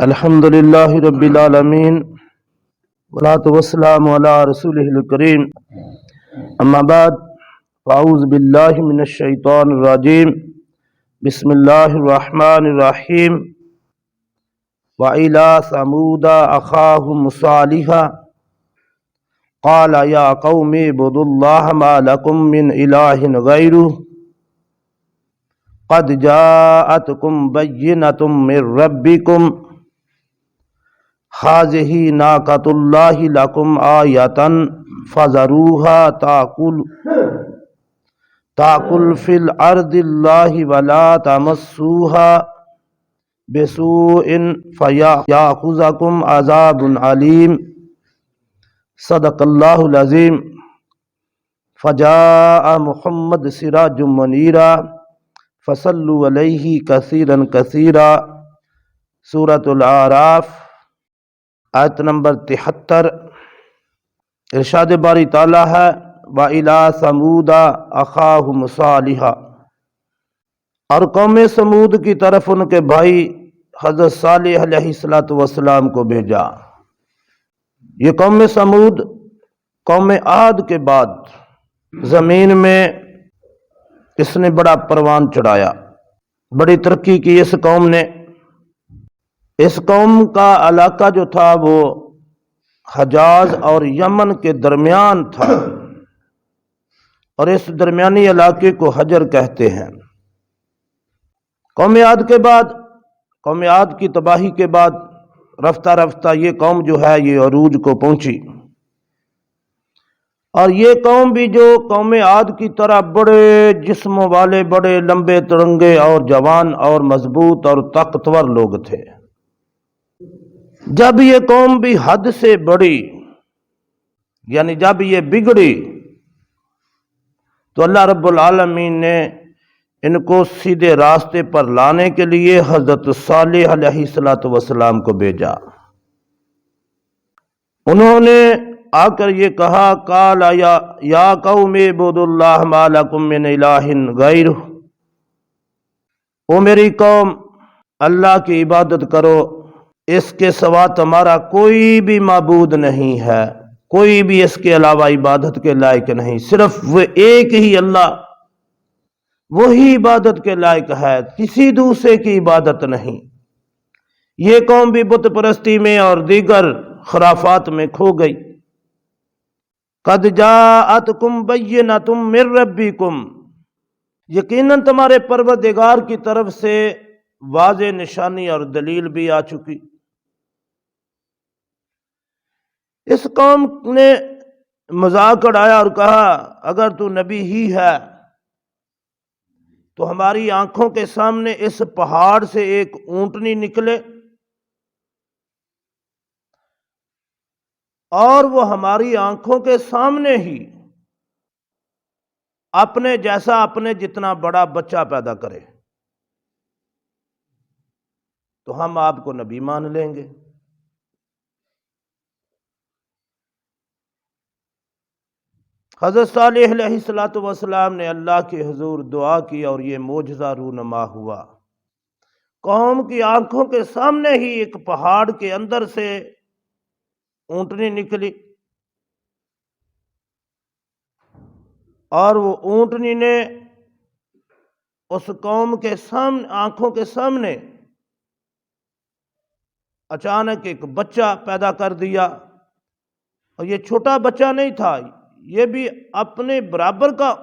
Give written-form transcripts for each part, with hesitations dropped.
الحمد للہ رب العالمین والصلاۃ والسلام علی رسولہ الکریم اما بعد فاعوذ باللہ من الشیطان الرجیم بسم اللہ الرحمن الرحیم وإلی ثمود أخاهم صالحا قال یا قوم اعبدوا اللہ ما لکم من الہ غیرہ قد جاءتکم بینۃ من ربکم هذه ناقۃ اللہ لکم آیۃ فذروها تأکل فی الارض اللہ ولا تمسوها بسوء فیأخذکم عذاب علیم صدق اللہ العظیم فجاء محمد سراج منیرا فصلوا علیہ کثیرا کثیرا سورۃ الاعراف آیت نمبر 73۔ ارشاد باری تعالیٰ ہے وَإِلَىٰ ثَمُودَ أَخَاهُمْ صَالِحًا، اور قوم سمود کی طرف ان کے بھائی حضرت صالح علیہ السلام کو بھیجا۔ یہ قوم سمود قوم عاد کے بعد زمین میں اس نے بڑا پروان چڑھایا، بڑی ترقی کی اس قوم نے۔ اس قوم کا علاقہ جو تھا وہ حجاز اور یمن کے درمیان تھا، اور اس درمیانی علاقے کو حجر کہتے ہیں۔ قوم عاد کے بعد، قوم عاد کی تباہی کے بعد رفتہ رفتہ یہ قوم جو ہے یہ عروج کو پہنچی، اور یہ قوم بھی جو قوم عاد کی طرح بڑے جسموں والے، بڑے لمبے ترنگے اور جوان اور مضبوط اور طاقتور لوگ تھے۔ جب یہ قوم بھی حد سے بڑی، یعنی جب یہ بگڑی، تو اللہ رب العالمین نے ان کو سیدھے راستے پر لانے کے لیے حضرت صالح علیہ السلام کو بھیجا۔ انہوں نے آ کر یہ کہا قال یا قوم اعبدوا اللہ ما لکم من الہ غیرہ، او میری قوم اللہ کی عبادت کرو، اس کے سوا تمہارا کوئی بھی معبود نہیں ہے، کوئی بھی اس کے علاوہ عبادت کے لائق نہیں، صرف وہ ایک ہی اللہ، وہی عبادت کے لائق ہے، کسی دوسرے کی عبادت نہیں۔ یہ قوم بھی بت پرستی میں اور دیگر خرافات میں کھو گئی۔ قد جاءتکم بینۃ من ربکم، یقیناً تمہارے پروردگار کی طرف سے واضح نشانی اور دلیل بھی آ چکی۔ اس قوم نے مذاق اڑایا اور کہا اگر تو نبی ہی ہے تو ہماری آنکھوں کے سامنے اس پہاڑ سے ایک اونٹنی نکلے اور وہ ہماری آنکھوں کے سامنے ہی اپنے جیسا، اپنے جتنا بڑا بچہ پیدا کرے تو ہم آپ کو نبی مان لیں گے۔ حضرت صالح علیہ السلام نے اللہ کے حضور دعا کی اور یہ معجزہ رونما ہوا۔ قوم کی آنکھوں کے سامنے ہی ایک پہاڑ کے اندر سے اونٹنی نکلی، اور وہ اونٹنی نے اس قوم کے سامنے، آنکھوں کے سامنے اچانک ایک بچہ پیدا کر دیا، اور یہ چھوٹا بچہ نہیں تھا، یہ بھی اپنے برابر کا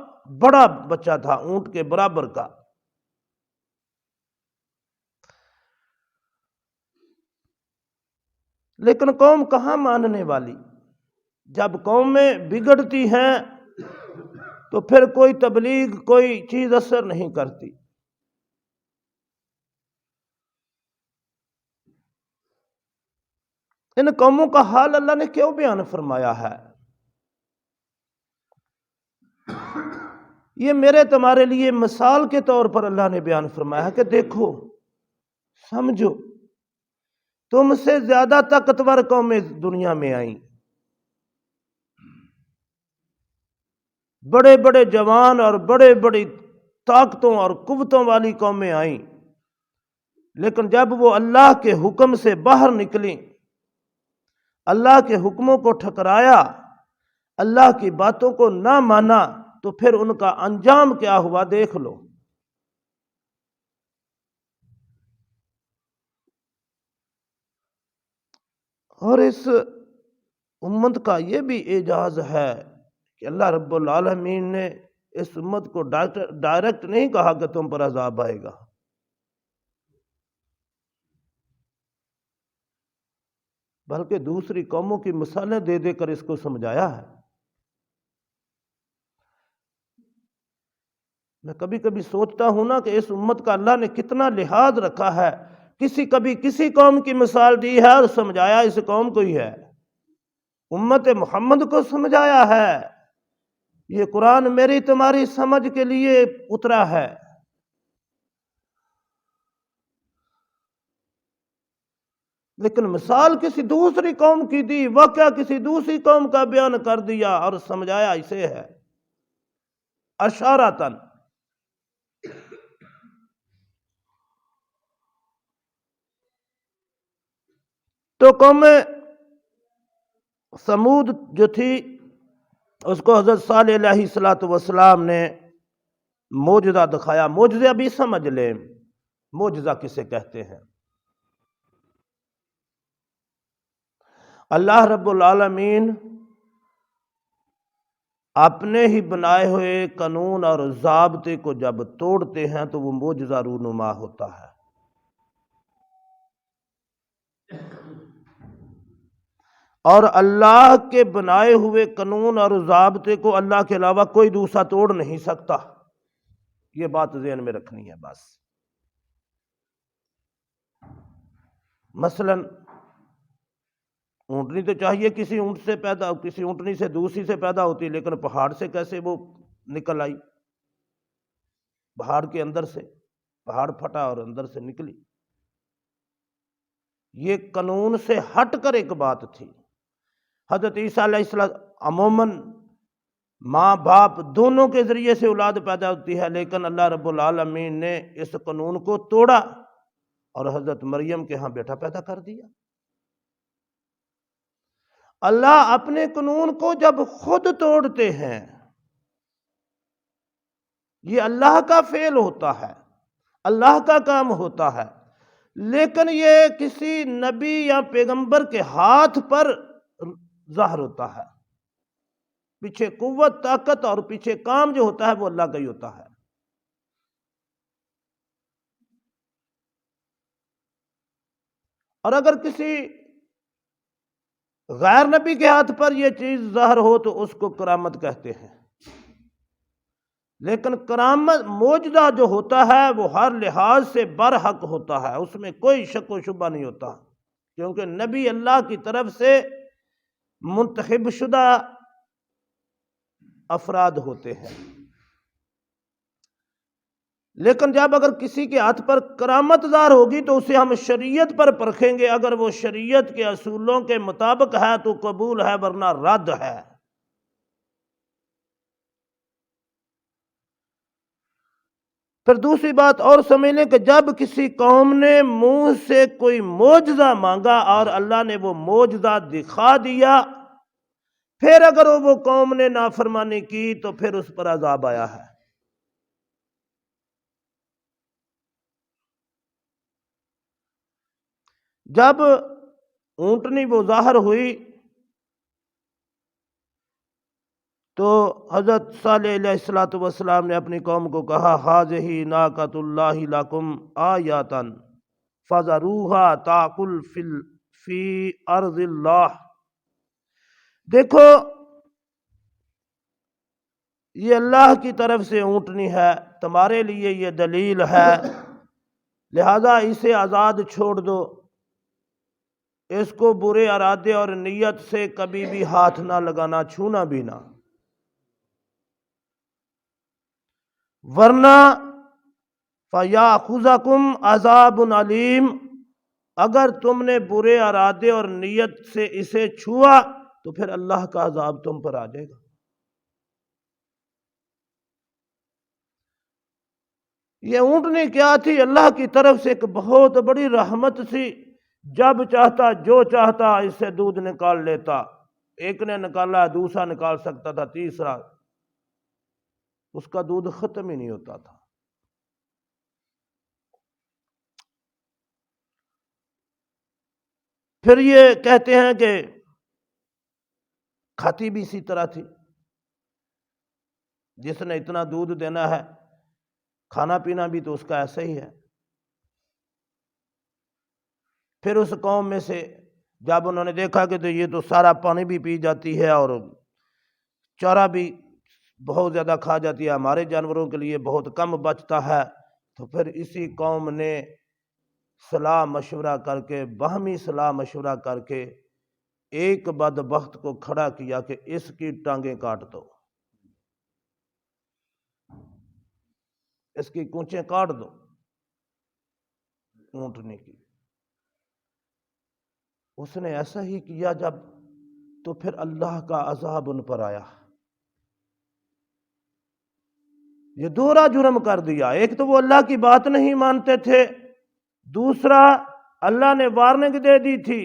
بڑا بچہ تھا، اونٹ کے برابر کا۔ لیکن قوم کہاں ماننے والی؟ جب قومیں بگڑتی ہیں تو پھر کوئی تبلیغ، کوئی چیز اثر نہیں کرتی۔ ان قوموں کا حال اللہ نے کیوں بیان فرمایا ہے؟ یہ میرے تمہارے لیے مثال کے طور پر اللہ نے بیان فرمایا ہے کہ دیکھو، سمجھو، تم سے زیادہ طاقتور قومیں دنیا میں آئیں، بڑے بڑے جوان اور بڑے بڑی طاقتوں اور قوتوں والی قومیں آئیں، لیکن جب وہ اللہ کے حکم سے باہر نکلیں، اللہ کے حکموں کو ٹھکرایا، اللہ کی باتوں کو نہ مانا، تو پھر ان کا انجام کیا ہوا دیکھ لو۔ اور اس امت کا یہ بھی اعجاز ہے کہ اللہ رب العالمین نے اس امت کو ڈائریکٹ نہیں کہا کہ تم پر عذاب آئے گا، بلکہ دوسری قوموں کی مثالیں دے دے کر اس کو سمجھایا ہے۔ میں کبھی کبھی سوچتا ہوں نا کہ اس امت کا اللہ نے کتنا لحاظ رکھا ہے، کبھی کسی قوم کی مثال دی ہے اور سمجھایا اس قوم کو ہی ہے، امت محمد کو سمجھایا ہے۔ یہ قرآن میری تمہاری سمجھ کے لیے اترا ہے۔ لیکن مثال کسی دوسری قوم کی دی، واقعہ کسی دوسری قوم کا بیان کر دیا اور سمجھایا اسے ہے اشارتاً۔ تو قوم سمود جو تھی، اس کو حضرت صالح علیہ السلام نے معجزہ دکھایا۔ معجزہ بھی سمجھ لیں، معجزہ کسے کہتے ہیں؟ اللہ رب العالمین اپنے ہی بنائے ہوئے قانون اور ضابطے کو جب توڑتے ہیں تو وہ معجزہ رونما ہوتا ہے۔ اور اللہ کے بنائے ہوئے قانون اور ضابطے کو اللہ کے علاوہ کوئی دوسرا توڑ نہیں سکتا، یہ بات ذہن میں رکھنی ہے بس۔ مثلا اونٹنی تو چاہیے کسی اونٹنی سے دوسری سے پیدا ہوتی، لیکن پہاڑ سے کیسے وہ نکل آئی؟ پہاڑ کے اندر سے، پہاڑ پھٹا اور اندر سے نکلی۔ یہ قانون سے ہٹ کر ایک بات تھی۔ حضرت عیسیٰ علیہ السلام عموماً ماں باپ دونوں کے ذریعے سے اولاد پیدا ہوتی ہے، لیکن اللہ رب العالمین نے اس قانون کو توڑا اور حضرت مریم کے ہاں بیٹا پیدا کر دیا۔ اللہ اپنے قانون کو جب خود توڑتے ہیں، یہ اللہ کا فعل ہوتا ہے، اللہ کا کام ہوتا ہے، لیکن یہ کسی نبی یا پیغمبر کے ہاتھ پر ظاہر ہوتا ہے۔ پیچھے قوت، طاقت اور پیچھے کام جو ہوتا ہے وہ اللہ کا ہی ہوتا ہے۔ اور اگر کسی غیر نبی کے ہاتھ پر یہ چیز ظاہر ہو تو اس کو کرامت کہتے ہیں، لیکن کرامت معجزہ جو ہوتا ہے وہ ہر لحاظ سے برحق ہوتا ہے، اس میں کوئی شک و شبہ نہیں ہوتا، کیونکہ نبی اللہ کی طرف سے منتخب شدہ افراد ہوتے ہیں۔ لیکن جب اگر کسی کے ہاتھ پر کرامت ظاہر ہوگی تو اسے ہم شریعت پر پرکھیں گے، اگر وہ شریعت کے اصولوں کے مطابق ہے تو قبول ہے، ورنہ رد ہے۔ پھر دوسری بات اور سمجھ لیں کہ جب کسی قوم نے منہ سے کوئی معجزہ مانگا اور اللہ نے وہ معجزہ دکھا دیا، پھر اگر وہ قوم نے نافرمانی کی تو پھر اس پر عذاب آیا ہے۔ جب اونٹنی وہ ظاہر ہوئی تو حضرت صالح علیہ السلام نے اپنی قوم کو کہا، ہٰذہ ناقۃ اللہ لکم آیۃ فذروھا تاکل فی ارض اللہ۔ دیکھو یہ اللہ کی طرف سے اونٹنی ہے، تمہارے لیے یہ دلیل ہے، لہذا اسے آزاد چھوڑ دو، اس کو برے ارادے اور نیت سے کبھی بھی ہاتھ نہ لگانا، چھونا بھی نہ، ورنہ فَيَأْخُذَكُمْ عَذَابٌ عَلِيمٌ، اگر تم نے برے ارادے اور نیت سے اسے چھوا تو پھر اللہ کا عذاب تم پر آ جائے گا۔ یہ اونٹنی کیا تھی؟ اللہ کی طرف سے ایک بہت بڑی رحمت تھی، جب چاہتا جو چاہتا اس سے دودھ نکال لیتا، ایک نے نکالا دوسرا نکال سکتا تھا، تیسرا، اس کا دودھ ختم ہی نہیں ہوتا تھا۔ پھر یہ کہتے ہیں کہ کھاتی بھی اسی طرح تھی، جس نے اتنا دودھ دینا ہے کھانا پینا بھی تو اس کا ایسا ہی ہے۔ پھر اس قوم میں سے جب انہوں نے دیکھا کہ تو یہ تو سارا پانی بھی پی جاتی ہے اور چارہ بھی بہت زیادہ کھا جاتی ہے، ہمارے جانوروں کے لیے بہت کم بچتا ہے، تو پھر اسی قوم نے صلاح مشورہ کر کے، باہمی صلاح مشورہ کر کے ایک بدبخت کو کھڑا کیا کہ اس کی ٹانگیں کاٹ دو، اس کی کونچیں کاٹ دو اونٹنی کی۔ اس نے ایسا ہی کیا جب، تو پھر اللہ کا عذاب ان پر آیا۔ یہ دوہرا جرم کر دیا، ایک تو وہ اللہ کی بات نہیں مانتے تھے، دوسرا اللہ نے وارننگ دے دی تھی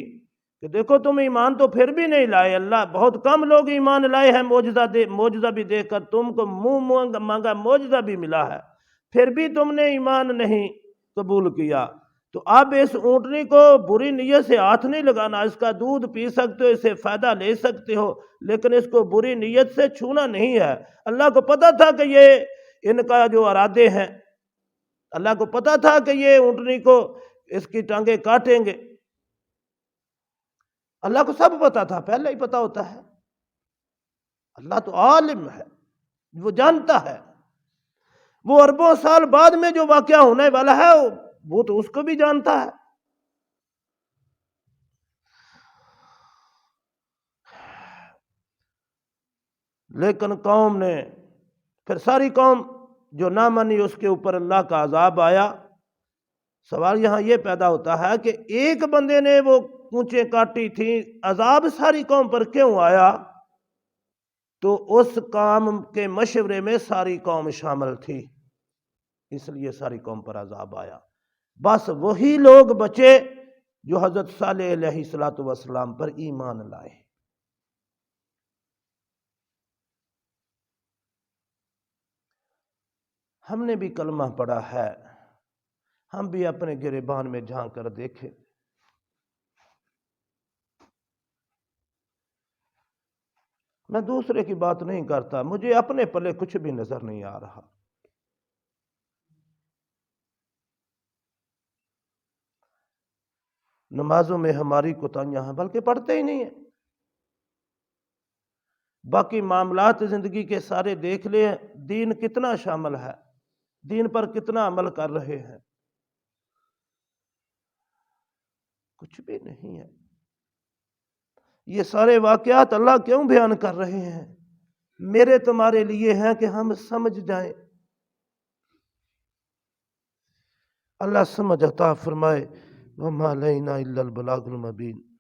کہ دیکھو تم ایمان تو پھر بھی نہیں لائے، اللہ بہت کم لوگ ایمان لائے ہیں معجزہ بھی دے کر، تم کو منہ مانگا معجزہ بھی ملا ہے، پھر بھی تم نے ایمان نہیں قبول کیا۔ تو اب اس اونٹنی کو بری نیت سے ہاتھ نہیں لگانا، اس کا دودھ پی سکتے ہو، اس سے فائدہ لے سکتے ہو، لیکن اس کو بری نیت سے چھونا نہیں ہے۔ اللہ کو پتا تھا کہ یہ ان کا جو ارادے ہیں، اللہ کو پتا تھا کہ یہ اونٹنی کو اس کی ٹانگیں کاٹیں گے، اللہ کو سب پتا تھا، پہلے ہی پتا ہوتا ہے، اللہ تو عالم ہے، وہ جانتا ہے، وہ اربوں سال بعد میں جو واقعہ ہونے والا ہے وہ تو اس کو بھی جانتا ہے۔ لیکن قوم نے پھر ساری قوم جو نہ مانی، اس کے اوپر اللہ کا عذاب آیا۔ سوال یہاں یہ پیدا ہوتا ہے کہ ایک بندے نے وہ کونچیں کاٹی تھی، عذاب ساری قوم پر کیوں آیا؟ تو اس کام کے مشورے میں ساری قوم شامل تھی، اس لیے ساری قوم پر عذاب آیا۔ بس وہی لوگ بچے جو حضرت صالح علیہ السلام پر ایمان لائے۔ ہم نے بھی کلمہ پڑھا ہے، ہم بھی اپنے گریبان میں جھانک کر دیکھیں، میں دوسرے کی بات نہیں کرتا، مجھے اپنے پلے کچھ بھی نظر نہیں آ رہا۔ نمازوں میں ہماری کوتاہیاں ہیں، بلکہ پڑھتے ہی نہیں ہیں۔ باقی معاملات زندگی کے سارے دیکھ لیں، دین کتنا شامل ہے، دین پر کتنا عمل کر رہے ہیں، کچھ بھی نہیں ہے۔ یہ سارے واقعات اللہ کیوں بیان کر رہے ہیں؟ میرے تمہارے لیے ہیں کہ ہم سمجھ جائیں۔ اللہ سمجھ عطا فرمائے۔ وَمَا عَلَيْنَا إِلَّا الْبَلَاغُ الْمُبِينُ۔